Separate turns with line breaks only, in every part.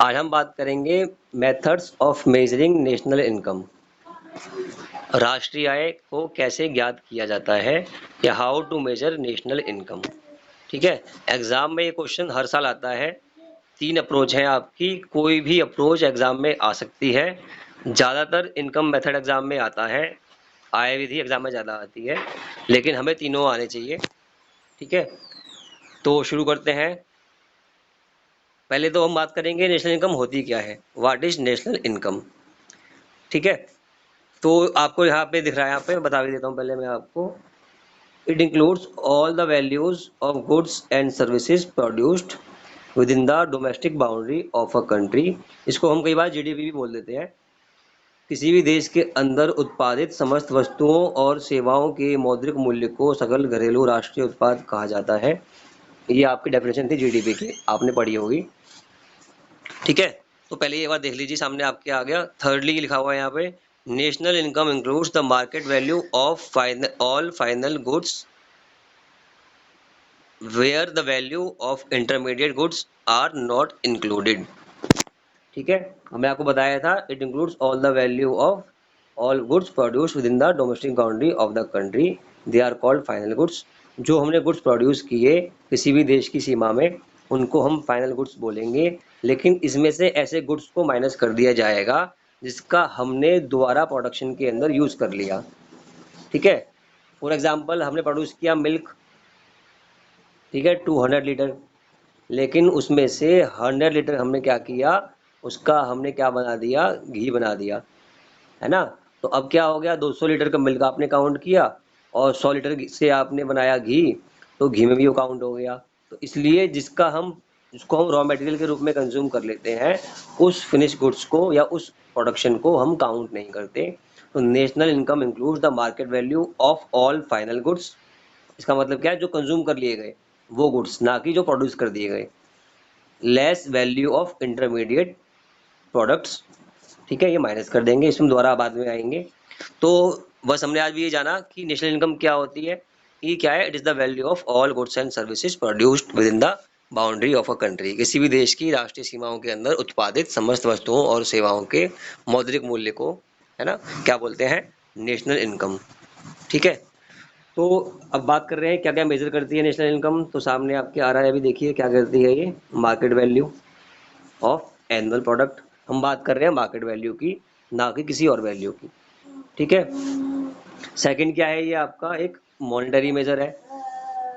आज हम बात करेंगे methods of measuring national income. राष्ट्रीय आय को कैसे ज्ञात किया जाता है या how to measure national income. ठीक है, एग्जाम में ये क्वेश्चन हर साल आता है। 3 अप्रोच है आपकी, कोई भी अप्रोच एग्जाम में आ सकती है। ज़्यादातर इनकम मेथड एग्जाम में आता है, आय विधि एग्जाम में ज़्यादा आती है, लेकिन हमें तीनों आने चाहिए। ठीक है, तो शुरू करते हैं। पहले तो हम बात करेंगे नेशनल इनकम होती क्या है, व्हाट इज नेशनल इनकम। ठीक है, तो आपको यहाँ पे दिख रहा है, यहाँ पे बता भी देता हूँ पहले मैं आपको। It includes all the values of goods and services produced with in the domestic boundary of a country. इसको हम कई बार जीडीपी भी बोल देते हैं। किसी भी देश के अंदर उत्पादित समस्त वस्तुओं और सेवाओं के मौद्रिक मूल्य को सकल घरेलू राष्ट्रीय उत्पाद कहा जाता है। ये आपकी डेफिनेशन थी जीडीपी की, आपने पढ़ी होगी। ठीक है, तो पहले ये बात देख लीजिए, सामने आपके आ गया। थर्डली लिखा हुआ है यहाँ पे, national income includes the market value of all final goods where the value of intermediate goods are not included. ठीक है, हमने आपको बताया था, it includes all the value of all goods produce within the domestic boundary of the country, they are called final goods. जो हमने goods produce किए किसी भी देश की सीमा में, उनको हम फाइनल गुड्स बोलेंगे। लेकिन इसमें से ऐसे गुड्स को माइनस कर दिया जाएगा जिसका हमने दोबारा प्रोडक्शन के अंदर यूज कर लिया। ठीक है, फॉर एग्जाम्पल हमने प्रोड्यूस किया मिल्क, ठीक है, 200 लीटर, लेकिन उसमें से 100 लीटर हमने क्या किया, उसका हमने क्या बना दिया, घी बना दिया, है ना। तो अब क्या हो गया, 200 लीटर का मिल्क आपने काउंट किया और 100 लीटर से आपने बनाया घी, तो घी में भी वो काउंट हो गया। तो इसलिए जिसको हम रॉ मटेरियल के रूप में कंज्यूम कर लेते हैं, उस फिनिश गुड्स को या उस प्रोडक्शन को हम काउंट नहीं करते। तो national income includes the market value of all final goods. इसका मतलब क्या है, जो कंज्यूम कर लिए गए वो गुड्स, ना कि जो प्रोड्यूस कर दिए गए, less value of intermediate products. ठीक है, ये माइनस कर देंगे, इसमें दोबारा बाद में आएंगे। तो बस हमने आज भी ये जाना कि नेशनल इनकम क्या होती है। ये क्या है, it is the value of all goods and services produced with in the boundary of a country. किसी भी देश की राष्ट्रीय सीमाओं के अंदर उत्पादित समस्त वस्तुओं और सेवाओं के मौद्रिक मूल्य को, है ना, क्या बोलते हैं, नेशनल इनकम। ठीक है, तो अब बात कर रहे हैं क्या क्या मेजर करती है नेशनल इनकम। तो सामने आपके आ रहा है, अभी देखिए क्या करती है ये, market value of annual product. हम बात कर रहे हैं मार्केट वैल्यू की, ना कि किसी और वैल्यू की। ठीक है, सेकंड क्या है, ये आपका एक मॉनेटरी मेजर है।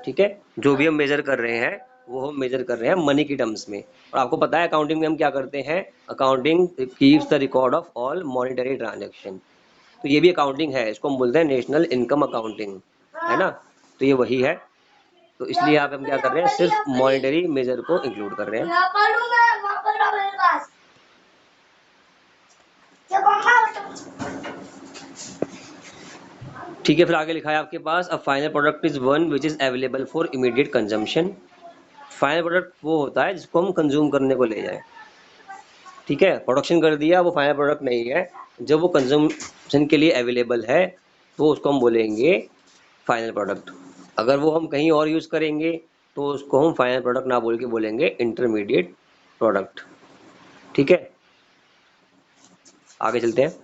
ठीक है, जो भी हम मेजर कर रहे हैं वो हम मेजर कर रहे हैं मनी की टर्म्स में। और आपको पता है अकाउंटिंग में हम क्या करते हैं, accounting keeps the record of all monetary transaction. तो ये भी अकाउंटिंग है, इसको हम बोलते हैं नेशनल इनकम अकाउंटिंग, है ना। तो ये वही है, तो इसलिए यहाँ पे हम क्या कर रहे हैं, सिर्फ मॉनेटरी मेजर को इंक्लूड कर रहे हैं। ठीक है, फिर आगे लिखा है आपके पास, a final product is one which is available for immediate consumption. Final product वो होता है जिसको हम कंज्यूम करने को ले जाएं। ठीक है, प्रोडक्शन कर दिया, वो फाइनल प्रोडक्ट नहीं है। जब वो कंजम्पशन के लिए अवेलेबल है तो उसको हम बोलेंगे फाइनल प्रोडक्ट। अगर वो हम कहीं और यूज़ करेंगे तो उसको हम फाइनल प्रोडक्ट ना बोल के बोलेंगे इंटरमीडिएट प्रोडक्ट। ठीक है, आगे चलते हैं।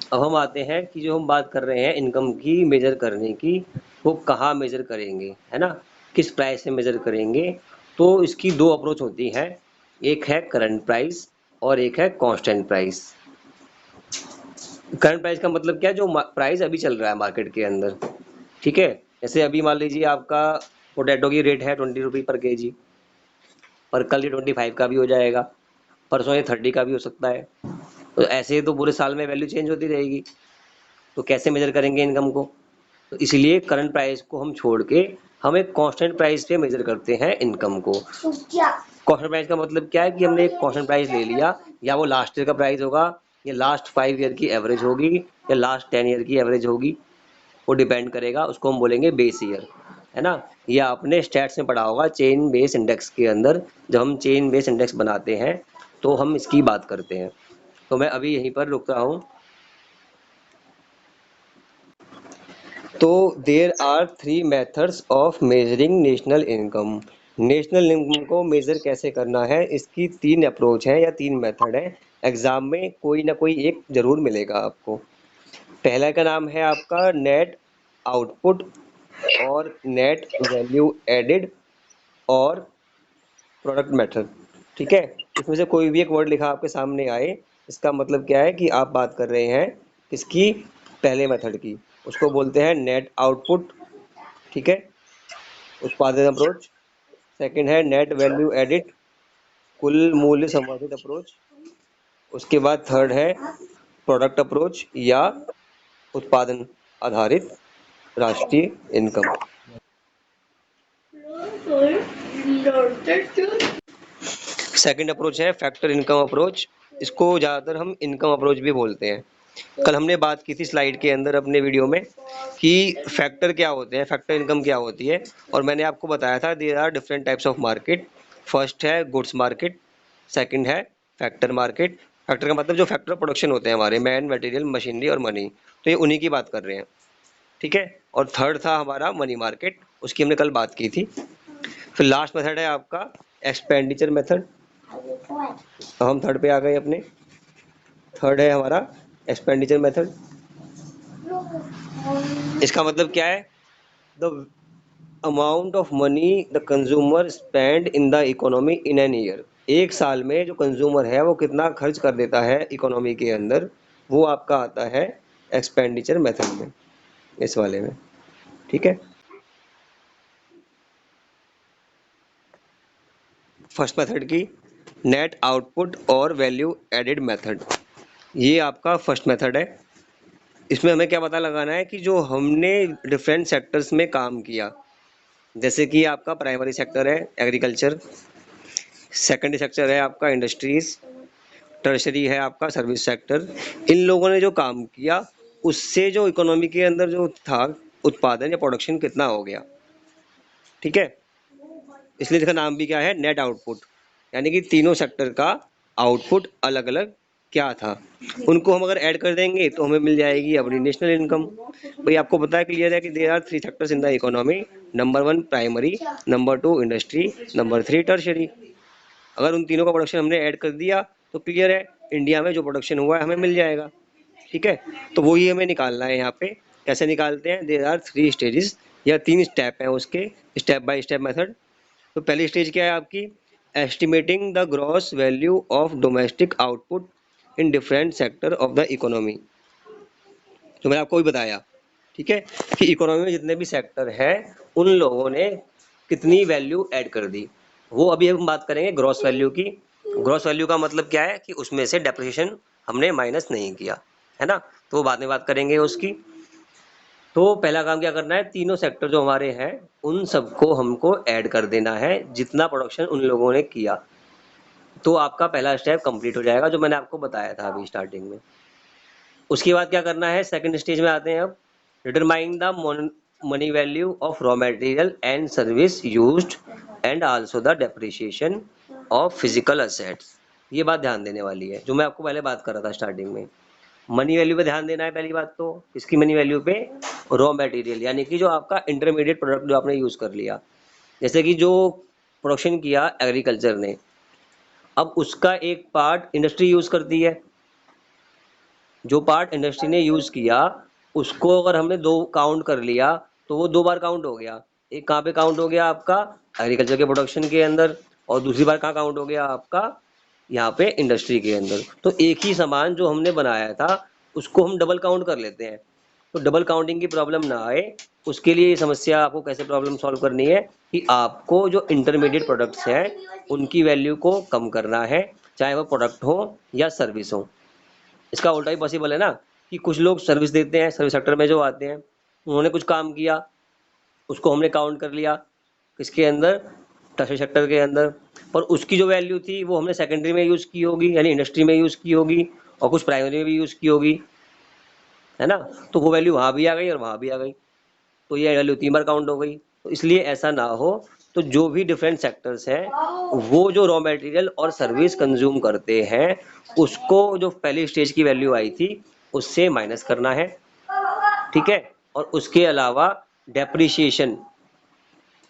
अब हम आते हैं कि जो हम बात कर रहे हैं इनकम की मेजर करने की, वो कहाँ मेजर करेंगे, है ना, किस प्राइस से मेजर करेंगे। तो इसकी दो अप्रोच होती हैं, एक है करंट प्राइस और एक है कांस्टेंट प्राइस। करंट प्राइस का मतलब क्या है, जो प्राइस अभी चल रहा है मार्केट के अंदर। ठीक है, जैसे अभी मान लीजिए आपका पोटैटो की रेट है 20 रुपये पर केजी, पर कल ये 25 का भी हो जाएगा, परसों ये 30 का भी हो सकता है। तो ऐसे तो पूरे साल में वैल्यू चेंज होती रहेगी। तो कैसे मेजर करेंगे इनकम को? तो इसलिए करंट प्राइस को हम छोड़ के हम एक कांस्टेंट प्राइस पे मेजर करते हैं इनकम को। कांस्टेंट प्राइस का मतलब क्या है कि हमने एक कांस्टेंट प्राइस ले लिया, या वो लास्ट ईयर का प्राइस होगा, या लास्ट 5 ईयर की एवरेज होगी, या लास्ट 10 ईयर की एवरेज होगी, वो डिपेंड करेगा। उसको हम बोलेंगे बेस ईयर, है ना। ये आपने स्टैट्स में पढ़ा होगा चेन बेस इंडेक्स के अंदर। जब हम चेन बेस इंडेक्स बनाते हैं तो हम इसकी बात करते हैं। तो मैं अभी यहीं पर रुक रहा हूँ। तो there are 3 methods of measuring national income. National income को मेजर कैसे करना है, इसकी 3 अप्रोच है या 3 मेथड है। एग्जाम में कोई ना कोई एक जरूर मिलेगा आपको। पहला का नाम है आपका नेट आउटपुट और नेट वैल्यू एडेड और प्रोडक्ट मेथड। ठीक है, इसमें से कोई भी एक वर्ड लिखा आपके सामने आए, इसका मतलब क्या है कि आप बात कर रहे हैं किसकी? पहले मेथड की। उसको बोलते हैं नेट आउटपुट। ठीक है, उत्पादन अप्रोच। सेकंड है नेट वैल्यू एडिट, कुल मूल्य संवर्धित अप्रोच। उसके बाद थर्ड है प्रोडक्ट अप्रोच या उत्पादन आधारित राष्ट्रीय इनकम। सेकंड अप्रोच है फैक्टर इनकम अप्रोच। इसको ज़्यादातर हम इनकम अप्रोच भी बोलते हैं। कल हमने बात की थी स्लाइड के अंदर अपने वीडियो में कि फैक्टर क्या होते हैं, फैक्टर इनकम क्या होती है, और मैंने आपको बताया था there are different types of market. First है गुड्स मार्केट, सेकंड है फैक्टर मार्केट। फैक्टर का मतलब जो फैक्टर ऑफ प्रोडक्शन होते हैं हमारे, मैन, मटेरियल, मशीनरी और मनी, तो ये उन्हीं की बात कर रहे हैं। ठीक है, और थर्ड था हमारा मनी मार्केट, उसकी हमने कल बात की थी। फिर लास्ट मेथड है आपका एक्सपेंडिचर मेथड। तो हम थर्ड पे आ गए अपने। थर्ड है हमारा एक्सपेंडिचर मेथड। इसका मतलब क्या है? The amount of money the consumer spend in the economy in an year. एक साल में जो कंज्यूमर है वो कितना खर्च कर देता है इकोनॉमी के अंदर, वो आपका आता है एक्सपेंडिचर मेथड में, इस वाले में। ठीक है, फर्स्ट मेथड की नेट आउटपुट और वैल्यू एडेड मेथड, ये आपका फर्स्ट मेथड है। इसमें हमें क्या पता लगाना है कि जो हमने डिफरेंट सेक्टर्स में काम किया, जैसे कि आपका प्राइमरी सेक्टर है एग्रीकल्चर, सेकेंडरी सेक्टर है आपका इंडस्ट्रीज, टर्शरी है आपका सर्विस सेक्टर। इन लोगों ने जो काम किया उससे जो इकोनॉमी के अंदर जो था उत्पादन या प्रोडक्शन कितना हो गया। ठीक है, इसलिए इसका नाम भी क्या है? Net output. यानी कि तीनों सेक्टर का आउटपुट अलग अलग क्या था, उनको हम अगर ऐड कर देंगे तो हमें मिल जाएगी अपनी नेशनल इनकम। भाई आपको पता है, क्लियर है कि there are 3 sectors in the economy. Number 1 primary, number 2 industry, number 3 tertiary. अगर उन तीनों का प्रोडक्शन हमने ऐड कर दिया तो क्लियर है इंडिया में जो प्रोडक्शन हुआ है हमें मिल जाएगा। ठीक है, तो वही हमें निकालना है यहाँ पे। कैसे निकालते हैं? देयर आर 3 स्टेजेस या 3 स्टेप हैं उसके, स्टेप बाय स्टेप मेथड। तो पहली स्टेज क्या है आपकी? Estimating the gross value of domestic output in different sector of the economy. जो मैंने आपको भी बताया, ठीक है, कि इकोनॉमी में जितने भी सेक्टर हैं उन लोगों ने कितनी वैल्यू ऐड कर दी, वो अभी हम बात करेंगे ग्रॉस वैल्यू की। ग्रॉस वैल्यू का मतलब क्या है कि उसमें से डेप्रिसिएशन हमने माइनस नहीं किया, है ना। तो वो बाद में बात करेंगे उसकी। तो पहला काम क्या करना है? तीनों सेक्टर जो हमारे हैं उन सबको हमको ऐड कर देना है जितना प्रोडक्शन उन लोगों ने किया। तो आपका पहला स्टेप कंप्लीट हो जाएगा, जो मैंने आपको बताया था अभी स्टार्टिंग में। उसके बाद क्या करना है? सेकंड स्टेज में आते हैं अब। Determine the money value of raw material and service used and also the depreciation of physical assets. ये बात ध्यान देने वाली है, जो मैं आपको पहले बात कर रहा था स्टार्टिंग में। मनी वैल्यू पे ध्यान देना है पहली बात तो। किसकी मनी वैल्यू पे? रॉ मटेरियल, यानी कि जो आपका इंटरमीडिएट प्रोडक्ट जो आपने यूज़ कर लिया। जैसे कि जो प्रोडक्शन किया एग्रीकल्चर ने, अब उसका एक पार्ट इंडस्ट्री यूज़ करती है। जो पार्ट इंडस्ट्री ने यूज़ किया उसको अगर हमने 2 काउंट कर लिया तो वो 2 बार काउंट हो गया। एक कहाँ पे काउंट हो गया आपका? एग्रीकल्चर के प्रोडक्शन के अंदर, और दूसरी बार कहाँ काउंट हो गया आपका? यहाँ पे इंडस्ट्री के अंदर। तो एक ही सामान जो हमने बनाया था उसको हम डबल काउंट कर लेते हैं। तो डबल काउंटिंग की प्रॉब्लम ना आए उसके लिए ये समस्या आपको कैसे प्रॉब्लम सॉल्व करनी है कि आपको जो इंटरमीडिएट प्रोडक्ट्स हैं उनकी वैल्यू को कम करना है, चाहे वो प्रोडक्ट हो या सर्विस हो। इसका उल्टा ही पॉसिबल है ना, कि कुछ लोग सर्विस देते हैं, सर्विस सेक्टर में जो आते हैं, उन्होंने कुछ काम किया, उसको हमने काउंट कर लिया किसके अंदर, टर्शरी सेक्टर के अंदर, पर उसकी जो वैल्यू थी वो हमने सेकेंडरी में यूज़ की होगी, यानी इंडस्ट्री में यूज़ की होगी, और कुछ प्राइमरी में भी यूज़ की होगी, है ना। तो वो वैल्यू वहाँ भी आ गई और वहाँ भी आ गई, तो ये वैल्यू 3 बार काउंट हो गई। तो इसलिए ऐसा ना हो, तो जो भी डिफरेंट सेक्टर्स हैं वो जो रॉ मटेरियल और सर्विस कंज्यूम करते हैं उसको जो पहली स्टेज की वैल्यू आई थी उससे माइनस करना है, ठीक है। और उसके अलावा डेप्रिसिएशन,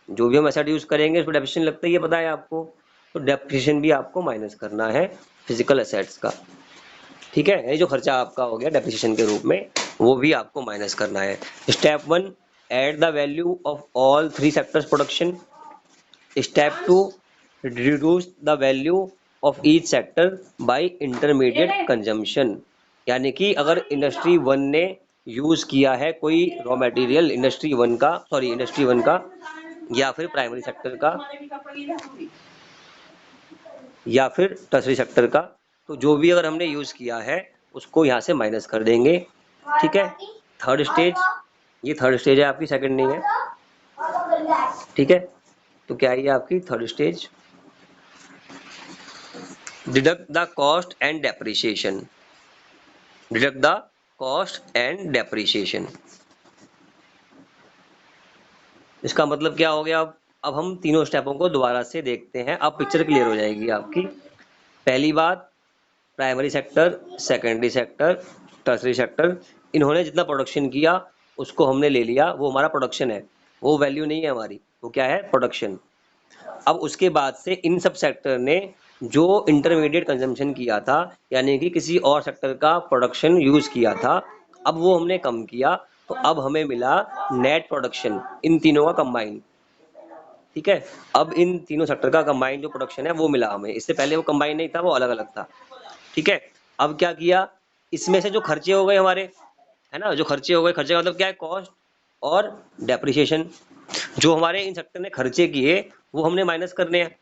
जो भी हम मेथड यूज करेंगे उसमें डेप्रिसिएशन लगता ही है, पता है आपको, तो डेप्रिसिएशन भी आपको माइनस करना है फिजिकल एसेट्स का, ठीक है। ये जो खर्चा आपका हो गया डेप्रिसिएशन के रूप में वो भी आपको माइनस करना है। Step 1, add the value of all 3 sectors production. Step 2, reduce the value of each sector bye intermediate consumption. यानी कि अगर इंडस्ट्री 1 ने यूज किया है कोई रॉ मटेरियल इंडस्ट्री वन का या फिर प्राइमरी सेक्टर का या फिर टर्शरी सेक्टर का, तो जो भी अगर हमने यूज किया है उसको यहाँ से माइनस कर देंगे, ठीक है। थर्ड स्टेज, ये थर्ड स्टेज है आपकी, सेकंड नहीं है, ठीक है। तो क्या है ये आपकी third stage, deduct the cost and depreciation. Deduct the cost and depreciation, इसका मतलब क्या हो गया। अब हम तीनों स्टेपों को दोबारा से देखते हैं, अब पिक्चर क्लियर हो जाएगी आपकी। पहली बात, primary sector, secondary sector, tertiary sector, इन्होंने जितना प्रोडक्शन किया उसको हमने ले लिया, वो हमारा प्रोडक्शन है, वो वैल्यू नहीं है हमारी, वो क्या है, प्रोडक्शन। अब उसके बाद से इन सब सेक्टर ने जो इंटरमीडिएट कंजम्पशन किया था, यानी कि किसी और सेक्टर का प्रोडक्शन यूज किया था, अब वो हमने कम किया, तो अब हमें मिला नेट प्रोडक्शन इन तीनों का कंबाइन, ठीक है। अब इन तीनों सेक्टर का कंबाइन जो प्रोडक्शन है वो मिला हमें, इससे पहले वो कंबाइन नहीं था, वो अलग अलग था, ठीक है। अब क्या किया, इसमें से जो खर्चे हो गए हमारे, है ना, जो खर्चे हो गए, खर्चे का मतलब क्या है, कॉस्ट और डेप्रिसिएशन, जो हमारे इन सेक्टर ने खर्चे किए वो हमने माइनस करने हैं।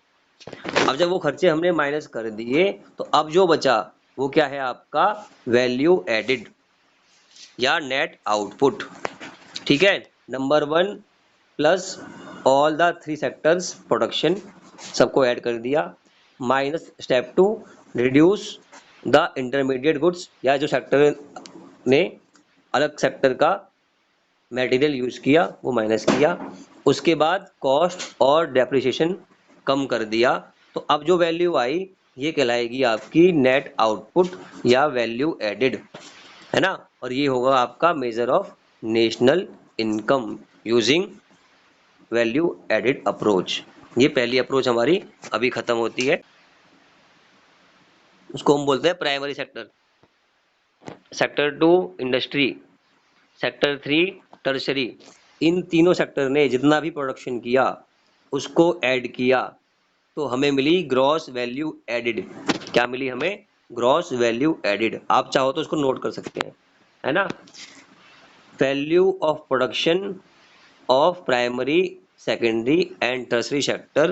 अब जब वो खर्चे हमने माइनस कर दिए तो अब जो बचा वो क्या है आपका, वैल्यू एडिड या नेट आउटपुट, ठीक है। Number 1 plus all the 3 sectors production, सबको ऐड कर दिया, minus step 2, reduce the intermediate goods, या जो सेक्टर ने अलग सेक्टर का मटेरियल यूज किया वो माइनस किया, उसके बाद कॉस्ट और डेप्रिसिएशन कम कर दिया, तो अब जो वैल्यू आई ये कहलाएगी आपकी नेट आउटपुट या वैल्यू एडिड, है ना। और ये होगा आपका measure of national income using value added approach. ये पहली अप्रोच हमारी अभी खत्म होती है, उसको हम बोलते हैं primary sector. Sector 2 industry, sector 3 tertiary, इन तीनों सेक्टर ने जितना भी प्रोडक्शन किया उसको ऐड किया, तो हमें मिली ग्रॉस वैल्यू एडिड। क्या मिली हमें, ग्रॉस वैल्यू एडिड। आप चाहो तो उसको नोट कर सकते हैं, है ना। Value of production of primary, secondary and tertiary sector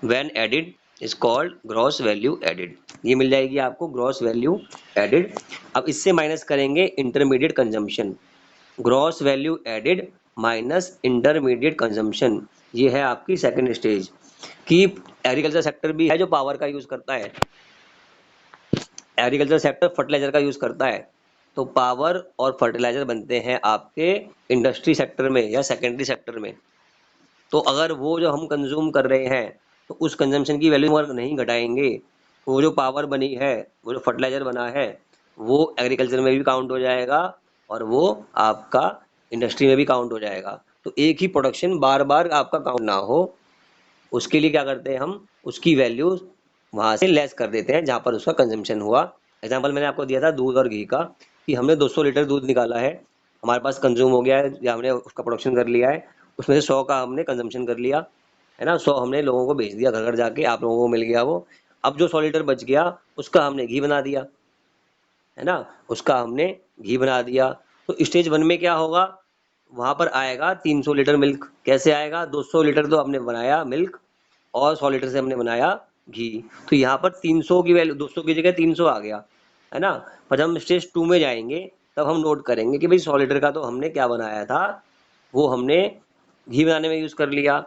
when added is called gross value added। ये मिल जाएगी आपको gross value added। अब इससे माइनस करेंगे intermediate consumption, gross value added minus intermediate consumption, ये है आपकी सेकंड स्टेज कि एग्रीकल्चर सेक्टर भी है जो पावर का यूज करता है, एग्रीकल्चर सेक्टर फर्टिलाइजर का यूज करता है, तो पावर और फर्टिलाइजर बनते हैं आपके इंडस्ट्री सेक्टर में या सेकेंडरी सेक्टर में। तो अगर वो जो हम कंज्यूम कर रहे हैं तो उस कंजम्पशन की वैल्यू अगर नहीं घटाएंगे, वो जो पावर बनी है, वो जो फर्टिलाइजर बना है, वो एग्रीकल्चर में भी काउंट हो जाएगा और वो आपका इंडस्ट्री में भी काउंट हो जाएगा। तो एक ही प्रोडक्शन बार बार आपका काउंट ना हो, उसके लिए क्या करते हैं हम, उसकी वैल्यू वहाँ से लेस कर देते हैं जहाँ पर उसका कंजम्पशन हुआ। एग्जाम्पल मैंने आपको दिया था दूध और घी का, कि हमने 200 लीटर दूध निकाला है, हमारे पास कंज्यूम हो गया है या हमने उसका प्रोडक्शन कर लिया है, उसमें से 100 का हमने कंजम्पशन कर लिया, है ना, 100 हमने लोगों को बेच दिया, घर घर जाके आप लोगों को मिल गया वो। अब जो 100 लीटर बच गया उसका हमने घी बना दिया, है ना, उसका हमने घी बना दिया। तो स्टेज 1 में क्या होगा, वहां पर आएगा 300 लीटर मिल्क। कैसे आएगा, 200 लीटर तो हमने बनाया मिल्क और 100 लीटर से हमने बनाया घी, तो यहाँ पर 300 की वैल्यू 200 की जगह 300 आ गया, है ना। पर जब हम स्टेज 2 में जाएंगे तब हम नोट करेंगे कि भाई 100 लीटर का तो हमने क्या बनाया था, वो हमने घी बनाने में यूज़ कर लिया।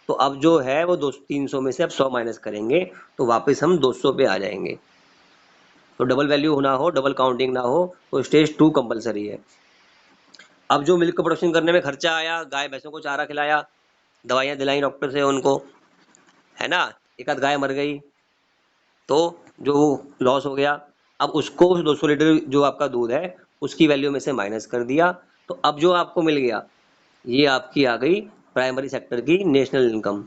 तो अब जो है वो 300 में से अब 100 माइनस करेंगे तो वापस हम 200 पे आ जाएंगे। तो डबल वैल्यू ना हो, डबल काउंटिंग ना हो, तो स्टेज 2 कंपलसरी है। अब जो मिल्क प्रोडक्शन करने में खर्चा आया, गाय भैंसों को चारा खिलाया, दवाइयाँ दिलाई डॉक्टर से उनको, है ना, एक आध गाय मर गई तो जो लॉस हो गया, अब उसको 200 लीटर जो आपका दूध है उसकी वैल्यू में से माइनस कर दिया। तो अब जो आपको मिल गया ये आपकी आ गई प्राइमरी सेक्टर की नेशनल इनकम।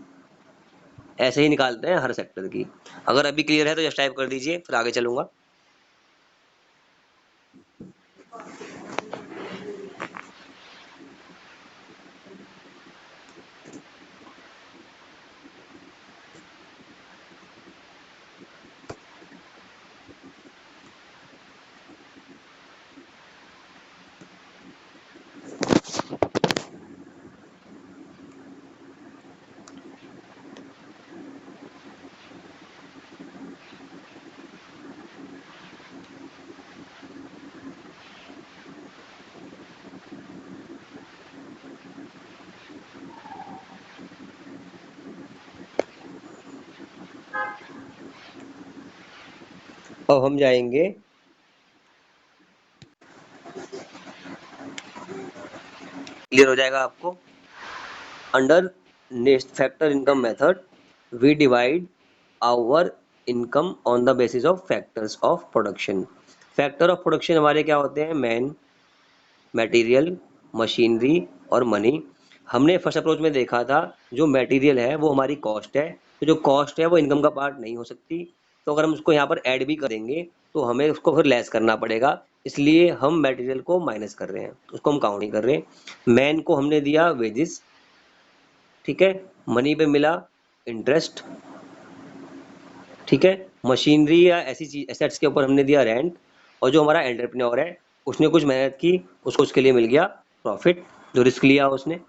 ऐसे ही निकालते हैं हर सेक्टर की। अगर अभी क्लियर है तो जस्ट टाइप कर दीजिए, फिर आगे चलूंगा। अब हम जाएंगे क्लियर हो जाएगा आपको। Under next factor income method we divide our income on the basis of factors of production. Factor of production हमारे क्या होते हैं, मैन, मटेरियल, मशीनरी और मनी। हमने फर्स्ट अप्रोच में देखा था जो मटेरियल है वो हमारी कॉस्ट है, तो जो कॉस्ट है वो इनकम का पार्ट नहीं हो सकती। तो अगर हम उसको यहाँ पर ऐड भी करेंगे तो हमें उसको फिर लेस करना पड़ेगा, इसलिए हम मटेरियल को माइनस कर रहे हैं, उसको हम काउंट नहीं कर रहे। मैन को हमने दिया वेजेस, ठीक है, मनी पे मिला इंटरेस्ट, ठीक है, मशीनरी या ऐसी चीज एसेट्स के ऊपर हमने दिया रेंट, और जो हमारा एंटरप्रेन्योर है उसने कुछ मेहनत की, उसको उसके लिए मिल गया प्रॉफिट, जो रिस्क लिया उसने।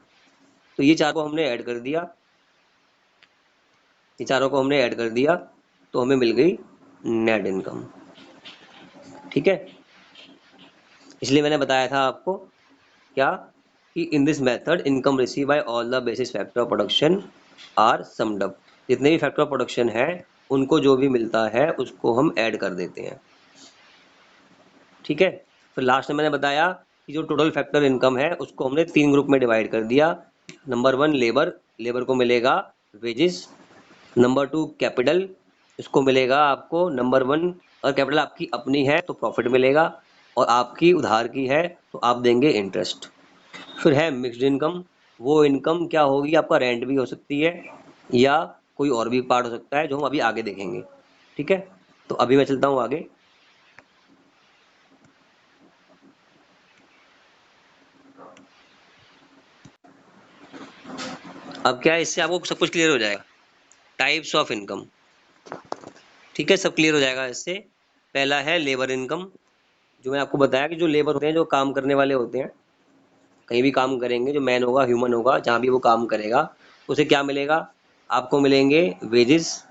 तो ये चार को हमने ऐड कर दिया, ये चारों को हमने ऐड कर दिया तो हमें मिल गई नेट इनकम, ठीक है। इसलिए मैंने बताया था आपको क्या, कि in this method income receive by all the basis factor of production are summed up. जितने भी फैक्टर ऑफ प्रोडक्शन है उनको जो भी मिलता है उसको हम ऐड कर देते हैं, ठीक है। फिर लास्ट में मैंने बताया कि जो टोटल फैक्टर इनकम है उसको हमने 3 ग्रुप में डिवाइड कर दिया। नंबर 1 लेबर, लेबर को मिलेगा वेजेस। नंबर 2 कैपिटल, इसको मिलेगा आपको नंबर 1, अगर कैपिटल आपकी अपनी है तो प्रॉफिट मिलेगा, और आपकी उधार की है तो आप देंगे इंटरेस्ट। फिर है मिक्स्ड इनकम, वो इनकम क्या होगी, आपका रेंट भी हो सकती है या कोई और भी पार्ट हो सकता है जो हम अभी आगे देखेंगे, ठीक है। तो अभी मैं चलता हूँ आगे। अब क्या है, इससे आपको सब कुछ क्लियर हो जाएगा। टाइप्स ऑफ इनकम, ठीक है, सब क्लियर हो जाएगा इससे। पहला है लेबर इनकम, जो मैंने आपको बताया कि जो लेबर होते हैं, जो काम करने वाले होते हैं, कहीं भी काम करेंगे, जो मैन होगा, ह्यूमन होगा, जहाँ भी वो काम करेगा, उसे क्या मिलेगा, आपको मिलेंगे वेजेस,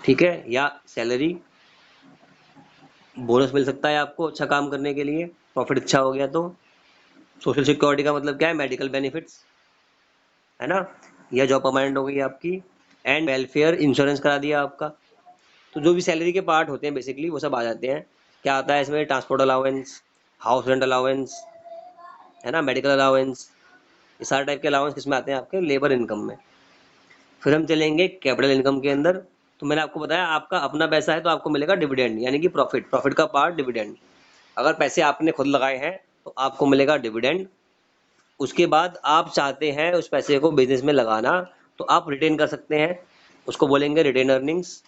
ठीक है, या सैलरी, बोनस मिल सकता है आपको अच्छा काम करने के लिए, प्रॉफिट अच्छा हो गया तो। सोशल सिक्योरिटी का मतलब क्या है, मेडिकल बेनिफिट्स, है ना, या जॉब परमानेंट हो गई आपकी, एंड वेलफेयर इंश्योरेंस करा दिया आपका। तो जो भी सैलरी के पार्ट होते हैं बेसिकली वो सब आ जाते हैं। क्या आता है इसमें, transport allowance, house rent allowance, है ना, मेडिकल अलाउंस, ये सारे टाइप के अलाउंस किसमें आते हैं, आपके लेबर इनकम में। फिर हम चलेंगे कैपिटल इनकम के अंदर। तो मैंने आपको बताया आपका अपना पैसा है तो आपको मिलेगा डिविडेंड, यानी कि प्रॉफिट, प्रॉफिट का पार्ट डिविडेंड। अगर पैसे आपने खुद लगाए हैं तो आपको मिलेगा डिविडेंड। उसके बाद आप चाहते हैं उस पैसे को बिजनेस में लगाना तो आप रिटेन कर सकते हैं, उसको बोलेंगे रिटेन अर्निंग्स,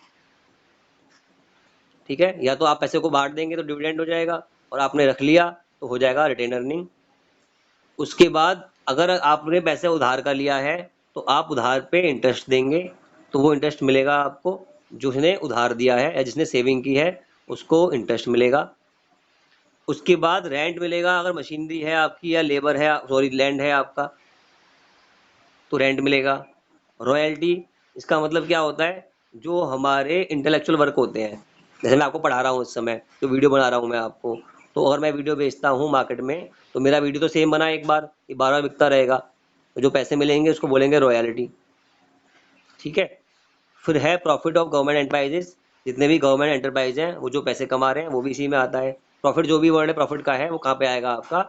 ठीक है। या तो आप पैसे को बांट देंगे तो डिविडेंड हो जाएगा, और आपने रख लिया तो हो जाएगा रिटेन अर्निंग। उसके बाद अगर आपने पैसे उधार का लिया है तो आप उधार पे इंटरेस्ट देंगे, तो वो इंटरेस्ट मिलेगा आपको, जिसने उधार दिया है या जिसने सेविंग की है उसको इंटरेस्ट मिलेगा। उसके बाद रेंट मिलेगा, अगर मशीनरी है आपकी या लेबर है, सॉरी लैंड है आपका, तो रेंट मिलेगा। रॉयल्टी, इसका मतलब क्या होता है, जो हमारे इंटेलेक्चुअल वर्क होते हैं, जैसे मैं आपको पढ़ा रहा हूँ इस समय, जो वीडियो बना रहा हूँ मैं आपको, तो अगर मैं वीडियो बेचता हूँ मार्केट में तो मेरा वीडियो तो सेम बना एक बार, ये बार बार बिकता रहेगा, तो जो पैसे मिलेंगे उसको बोलेंगे रॉयल्टी। ठीक है। फिर है प्रॉफिट ऑफ गवर्नमेंट एंटरप्राइजेस, जितने भी गवर्नमेंट एंटरप्राइज हैं वो जो पैसे कमा रहे हैं वो भी इसी में आता है। प्रॉफिट जो भी वर्ड है प्रॉफिट का है वो कहाँ पे आएगा, आपका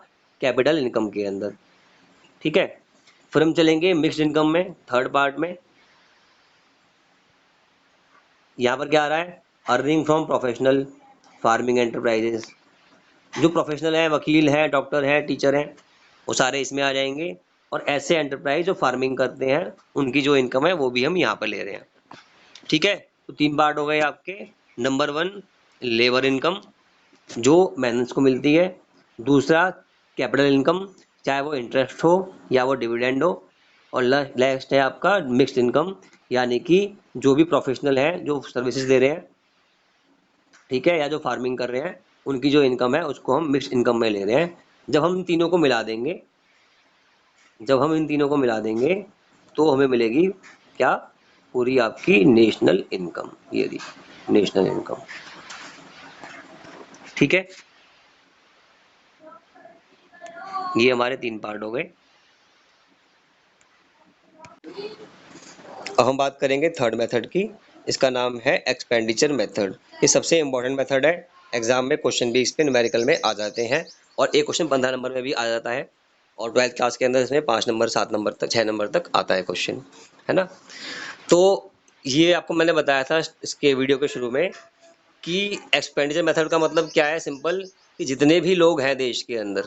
कैपिटल इनकम के अंदर। ठीक है। फिर हम चलेंगे मिक्स्ड इनकम में, थर्ड पार्ट में। यहाँ पर क्या आ रहा है, earning from professional farming enterprises. जो प्रोफेशनल है, वकील हैं, डॉक्टर हैं, टीचर हैं, वो सारे इसमें आ जाएंगे। और ऐसे एंटरप्राइज जो फार्मिंग करते हैं उनकी जो इनकम है वो भी हम यहाँ पर ले रहे हैं। ठीक है। तो तीन पार्ट हो गए आपके। नंबर वन, लेबर इनकम जो मेहनत को मिलती है। दूसरा, कैपिटल इनकम, चाहे वो इंटरेस्ट हो या वो डिविडेंड हो। और लास्ट है आपका मिक्स्ड इनकम, यानी कि जो भी प्रोफेशनल है जो सर्विसेज दे रहे हैं, ठीक है, या जो फार्मिंग कर रहे हैं, उनकी जो इनकम है उसको हम मिक्स्ड इनकम में ले रहे हैं। जब हम इन तीनों को मिला देंगे, तो हमें मिलेगी क्या, पूरी आपकी नेशनल इनकम। ये रही नेशनल इनकम। ठीक है। ये हमारे तीन पार्ट हो गए। अब हम बात करेंगे थर्ड मेथड की। इसका नाम है एक्सपेंडिचर मेथड। ये सबसे इंपॉर्टेंट मेथड है। एग्जाम में क्वेश्चन भी इस पे न्यूमेरिकल में आ जाते हैं, और एक क्वेश्चन 15 नंबर में भी आ जाता है, और 12th क्लास के अंदर इसमें 5 नंबर, 7 नंबर तक, 6 नंबर तक आता है क्वेश्चन, है ना। तो ये आपको मैंने बताया था इसके वीडियो के शुरू में कि एक्सपेंडिचर मेथड का मतलब क्या है। सिंपल, कि जितने भी लोग हैं देश के अंदर,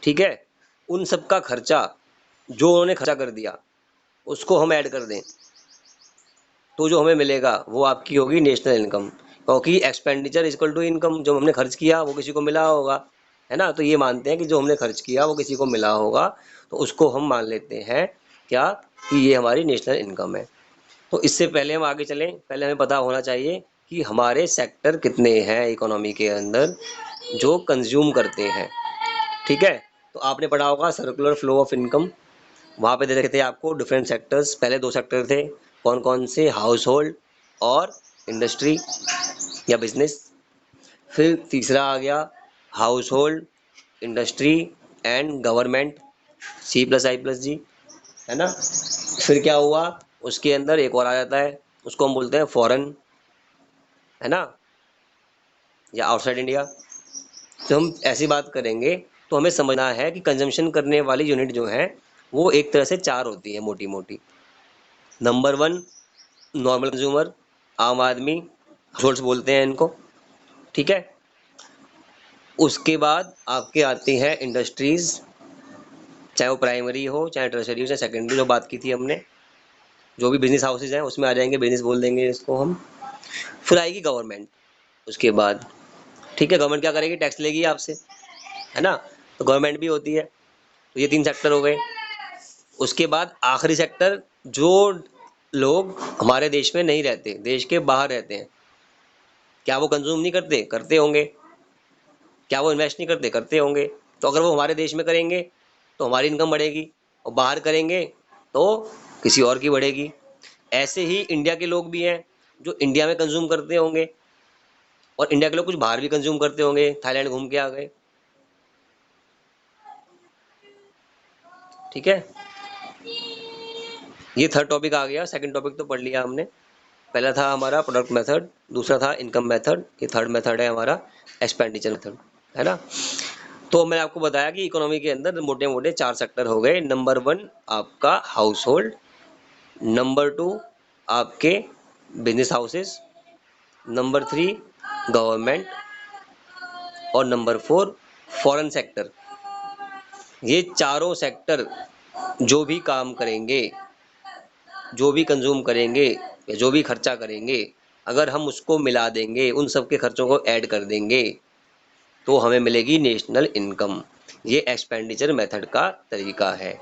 ठीक है, उन सबका खर्चा जो उन्होंने खर्चा कर दिया उसको हम ऐड कर दें, तो जो हमें मिलेगा वो आपकी होगी नेशनल इनकम। क्योंकि एक्सपेंडिचर इक्वल टू इनकम, जो हमने खर्च किया वो किसी को मिला होगा, है ना। तो ये मानते हैं कि जो हमने खर्च किया वो किसी को मिला होगा, तो उसको हम मान लेते हैं क्या, कि ये हमारी नेशनल इनकम है। तो इससे पहले हम आगे चलें, पहले हमें पता होना चाहिए कि हमारे सेक्टर कितने हैं इकोनॉमी के अंदर जो कंज्यूम करते हैं। ठीक है। तो आपने पढ़ा होगा सर्कुलर फ्लो ऑफ इनकम, वहाँ पे दे रखे थे आपको डिफरेंट सेक्टर्स। पहले दो सेक्टर थे, कौन कौन से, हाउस होल्ड और इंडस्ट्री या बिजनेस। फिर तीसरा आ गया house hold, industry and government, C+I+G, है ना। फिर क्या हुआ, उसके अंदर एक और आ जाता है, उसको हम बोलते हैं फॉरेन, है ना, या आउटसाइड इंडिया। तो हम ऐसी बात करेंगे तो हमें समझना है कि कंजम्पशन करने वाली यूनिट जो है वो एक तरह से चार होती है मोटी मोटी। नंबर वन, नॉर्मल कंज्यूमर, आम आदमी, हाउसहोल्ड्स बोलते हैं इनको। ठीक है। उसके बाद आपके आती हैं इंडस्ट्रीज, चाहे वो प्राइमरी हो, चाहे टर्शरी हो, चाहे सेकेंडरी, जो बात की थी हमने। जो भी बिजनेस हाउसेज हैं उसमें आ जाएंगे, बिजनेस बोल देंगे इसको हम। फिर आएगी गवर्नमेंट उसके बाद। ठीक है। गवर्नमेंट क्या करेगी, टैक्स लेगी आपसे, है ना। तो गवर्नमेंट भी होती है। तो ये तीन सेक्टर हो गए। उसके बाद आखिरी सेक्टर, जो लोग हमारे देश में नहीं रहते, देश के बाहर रहते हैं। क्या वो कंज्यूम नहीं करते, करते होंगे। क्या वो इन्वेस्ट नहीं करते, करते होंगे। तो अगर वो हमारे देश में करेंगे तो हमारी इनकम बढ़ेगी, और बाहर करेंगे तो किसी और की बढ़ेगी। ऐसे ही इंडिया के लोग भी हैं जो इंडिया में कंज्यूम करते होंगे, और इंडिया के लोग कुछ बाहर भी कंज्यूम करते होंगे, थाईलैंड घूम के आ गए। ठीक है। ये थर्ड टॉपिक आ गया। सेकंड टॉपिक तो पढ़ लिया हमने। पहला था हमारा प्रोडक्ट मेथड, दूसरा था इनकम मेथड, ये थर्ड मेथड है हमारा एक्सपेंडिचर मेथड, है ना। तो मैंने आपको बताया कि इकोनॉमी के अंदर मोटे मोटे चार सेक्टर हो गए। नंबर वन आपका हाउस होल्ड, नंबर टू आपके business houses, number three government, और नंबर फोर फॉरेन सेक्टर। ये चारों सेक्टर जो भी काम करेंगे, जो भी कंज्यूम करेंगे, या जो भी खर्चा करेंगे, अगर हम उसको मिला देंगे, उन सब के खर्चों को ऐड कर देंगे, तो हमें मिलेगी नेशनल इनकम। ये एक्सपेंडिचर मेथड का तरीका है।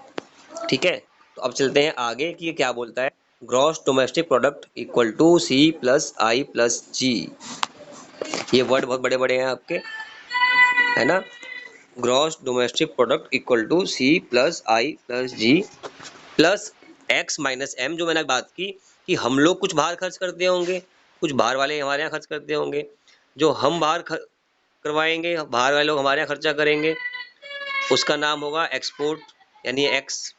ठीक है। तो अब चलते हैं आगे कि ये क्या बोलता है। Gross domestic product equal to C+I+G। ये वर्ड बहुत बड़े बड़े हैं आपके, है ना। Gross domestic product equal to C+I+G plus X minus M, जो मैंने बात की कि हम लोग कुछ बाहर खर्च करते होंगे, कुछ बाहर वाले हमारे यहाँ खर्च करते होंगे। जो हम बाहर करवाएंगे, बाहर वाले लोग हमारे यहाँ खर्चा करेंगे, उसका नाम होगा एक्सपोर्ट यानी एक्स।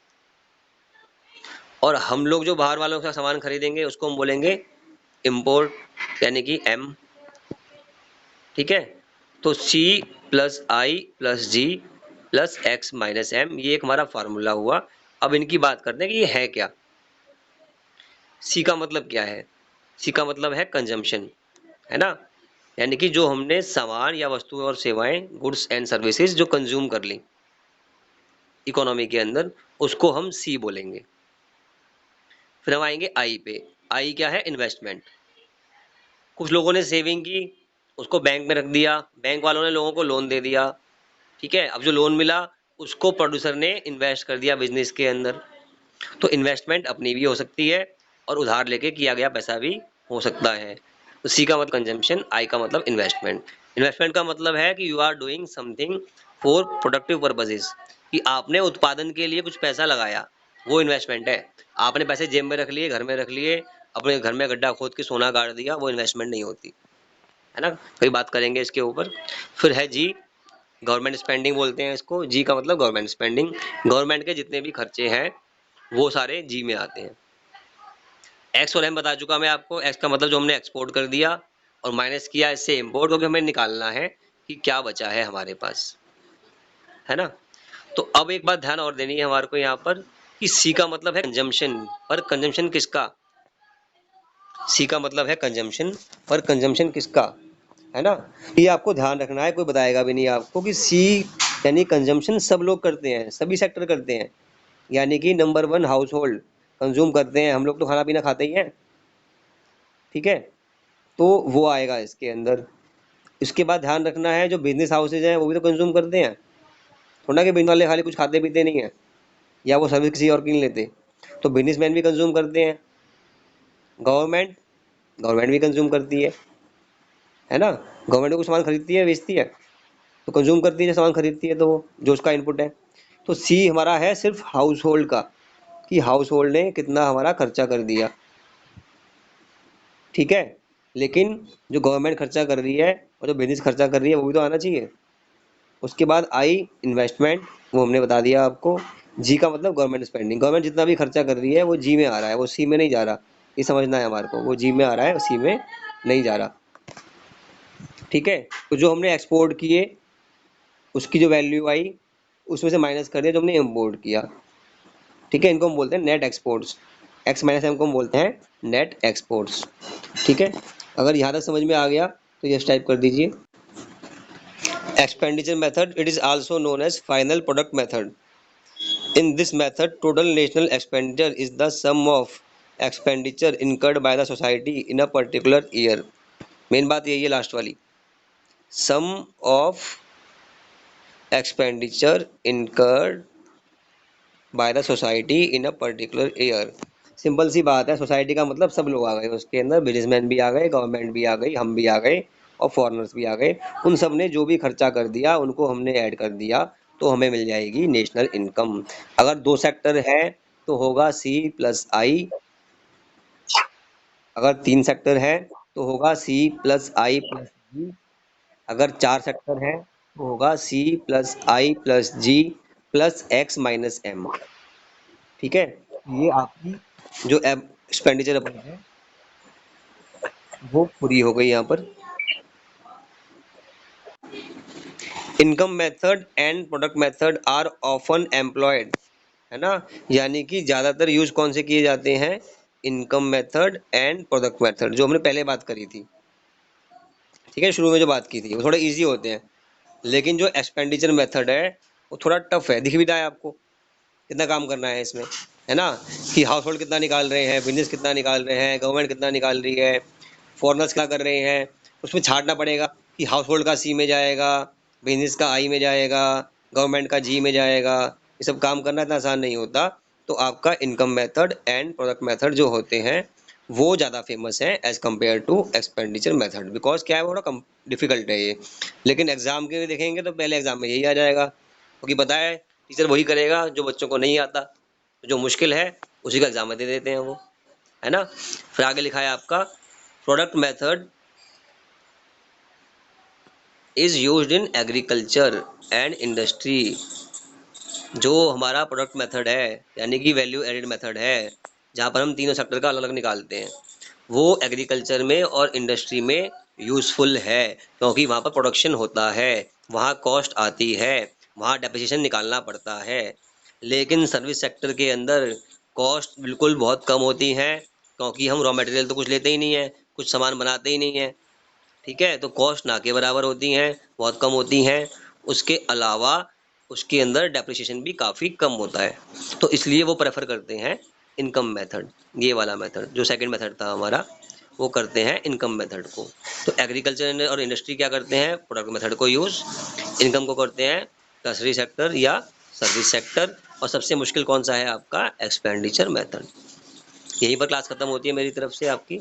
और हम लोग जो बाहर वालों का सामान खरीदेंगे उसको हम बोलेंगे इम्पोर्ट यानी कि एम। ठीक है, तो सी प्लस आई प्लस जी प्लस एक्स माइनस एम, ये एक हमारा फार्मूला हुआ। अब इनकी बात करते हैं कि ये है क्या। सी का मतलब क्या है? सी का मतलब है कंजम्पशन, है ना, यानी कि जो हमने सामान या वस्तुएं और सेवाएं, गुड्स एंड सर्विसेज जो कंज्यूम कर ली इकोनॉमी के अंदर, उसको हम सी बोलेंगे। फिर हम आएंगे आई पे। आई क्या है? इन्वेस्टमेंट। कुछ लोगों ने सेविंग की, उसको बैंक में रख दिया, बैंक वालों ने लोगों को लोन दे दिया। ठीक है, अब जो लोन मिला उसको प्रोड्यूसर ने इन्वेस्ट कर दिया बिजनेस के अंदर। तो इन्वेस्टमेंट अपनी भी हो सकती है और उधार लेके किया गया पैसा भी हो सकता है। तो सी का मतलब कंजम्पशन, आई का मतलब इन्वेस्टमेंट। इन्वेस्टमेंट का मतलब है कि you are doing something for productive purposes, कि आपने उत्पादन के लिए कुछ पैसा लगाया, वो इन्वेस्टमेंट है। आपने पैसे जेब में रख लिए, घर में रख लिए, अपने घर में गड्ढा खोद के सोना गाड़ दिया, वो इन्वेस्टमेंट नहीं होती, है ना। कई बात करेंगे इसके ऊपर। फिर है जी, गवर्नमेंट स्पेंडिंग बोलते हैं इसको। जी का मतलब गवर्नमेंट स्पेंडिंग, गवर्नमेंट के जितने भी खर्चे हैं वो सारे जी में आते हैं। एक्स और एम बता चुका मैं आपको। एक्स का मतलब जो हमने एक्सपोर्ट कर दिया, और माइनस किया इससे इम्पोर्ट, क्योंकि हमें निकालना है कि क्या बचा है हमारे पास, है ना। तो अब एक बात ध्यान और देनी है हमारे को यहाँ पर, कि सी का मतलब है कंजम्पशन। पर कंजम्पशन किसका? सी का मतलब है कंजम्पशन, पर कंजम्पशन किसका, है ना। ये आपको ध्यान रखना है, कोई बताएगा भी नहीं आपको कि सी यानी कंजम्पशन सब लोग करते हैं, सभी सेक्टर करते हैं। यानी कि number one house hold consume करते हैं, हम लोग तो खाना पीना खाते ही हैं। ठीक है, तो वो आएगा इसके अंदर। इसके बाद ध्यान रखना है, जो बिजनेस हाउसेज हैं वो भी तो कंज्यूम करते हैं, थोड़ा कि बिजनेस वाले खाली कुछ खाते पीते नहीं है, या वो सर्विस किसी और की नहीं लेते। तो बिजनेसमैन भी कंज्यूम करते हैं। गवर्नमेंट, गवर्नमेंट भी कंज्यूम करती है ना। गवर्नमेंट को सामान खरीदती है, बेचती है, तो कंज्यूम करती है। जो सामान खरीदती है तो वो जो उसका इनपुट है। तो सी हमारा है सिर्फ हाउस होल्ड का, कि हाउस होल्ड ने कितना हमारा खर्चा कर दिया। ठीक है, लेकिन जो गवर्नमेंट खर्चा कर रही है और जो बिजनेस खर्चा कर रही है वो भी तो आना चाहिए। उसके बाद आई इन्वेस्टमेंट, वो हमने बता दिया आपको। जी का मतलब गवर्नमेंट स्पेंडिंग, गवर्नमेंट जितना भी खर्चा कर रही है वो जी में आ रहा है, वो सी में नहीं जा रहा। ये समझना है हमारे को, वो जी में आ रहा है, सी में नहीं जा रहा। ठीक है, तो जो हमने एक्सपोर्ट किए उसकी जो वैल्यू आई, उसमें से माइनस कर दिया जो हमने इम्पोर्ट किया। ठीक है, इनको हम बोलते हैं net exports. X minus M को हम बोलते हैं नेट एक्सपोर्ट्स। ठीक है, अगर यहाँ तक समझ में आ गया तो यस टाइप कर दीजिए। Expenditure method, it is also known as final product method. In this method, total national expenditure is the sum of expenditure incurred by the society in a particular year. Main बात यही है last वाली, sum of expenditure incurred by the society in a particular year. Simple सी बात है, society का मतलब सब लोग आ गए उसके अंदर, बिजनेसमैन भी आ गए, गवर्नमेंट भी आ गई, हम भी आ गए, और फॉरेनर्स भी आ गए। उन सब ने जो भी खर्चा कर दिया उनको हमने ऐड कर दिया, तो हमें मिल जाएगी नेशनल इनकम। अगर दो सेक्टर है तो होगा सी प्लस आई, अगर तीन सेक्टर है तो होगा सी प्लस आई प्लस जी, अगर चार सेक्टर है तो होगा सी प्लस आई प्लस जी प्लस एक्स माइनस एम। ठीक है, ये आपकी जो एक्सपेंडिचर अमाउंट है वो पूरी हो गई यहाँ पर। Income method and product method are often employed, है ना, यानी कि ज्यादातर यूज कौन से किए जाते हैं? Income method and product method, जो हमने पहले बात करी थी। ठीक है, शुरू में जो बात की थी वो थोड़े इजी होते हैं, लेकिन जो एक्सपेंडिचर मेथड है वो थोड़ा टफ है। दिख भी रहा है आपको कितना काम करना है इसमें, है ना, कि हाउस होल्ड कितना निकाल रहे हैं, बिजनेस कितना निकाल रहे हैं, गवर्नमेंट कितना निकाल रही है, फॉरनर्स क्या कर रहे हैं। उसमें छांटना पड़ेगा कि हाउस होल्ड का सी में जाएगा, बिजनेस का आई में जाएगा, गवर्नमेंट का जी में जाएगा। ये सब काम करना इतना आसान नहीं होता। तो आपका income method and product method जो होते हैं वो ज़्यादा फेमस है as compare to expenditure method, because क्या है, वो थोड़ा डिफिकल्ट है ये। लेकिन एग्जाम के देखेंगे तो पहले एग्जाम में यही आ जाएगा, क्योंकि पता है टीचर वही करेगा जो बच्चों को नहीं आता, तो जो मुश्किल है उसी का एग्जाम में दे देते हैं वो, है ना। फिर आगे लिखा है आपका product method is used in agriculture and industry. जो हमारा प्रोडक्ट मेथड है यानी कि वैल्यू एडेड मेथड है, जहाँ पर हम तीनों सेक्टर का अलग अलग निकालते हैं, वो एग्रीकल्चर में और इंडस्ट्री में यूज़फुल है, क्योंकि वहाँ पर प्रोडक्शन होता है, वहाँ कॉस्ट आती है, वहाँ डेप्रिसिएशन निकालना पड़ता है। लेकिन सर्विस सेक्टर के अंदर कॉस्ट बिल्कुल बहुत कम होती है, क्योंकि हम रॉ मटेरियल तो कुछ लेते ही नहीं है, कुछ सामान बनाते ही नहीं है। ठीक है, तो कॉस्ट ना के बराबर होती हैं, बहुत कम होती हैं। उसके अलावा उसके अंदर डेप्रिसिएशन भी काफ़ी कम होता है, तो इसलिए वो प्रेफर करते हैं इनकम मेथड। ये वाला मेथड जो सेकंड मेथड था हमारा, वो करते हैं इनकम मेथड को। तो एग्रीकल्चर और इंडस्ट्री क्या करते हैं, प्रोडक्ट मेथड को यूज़। इनकम को करते हैं टर्शरी सेक्टर या सर्विस सेक्टर। और सबसे मुश्किल कौन सा है आपका, एक्सपेंडिचर मेथड। यहीं पर क्लास खत्म होती है मेरी तरफ से आपकी।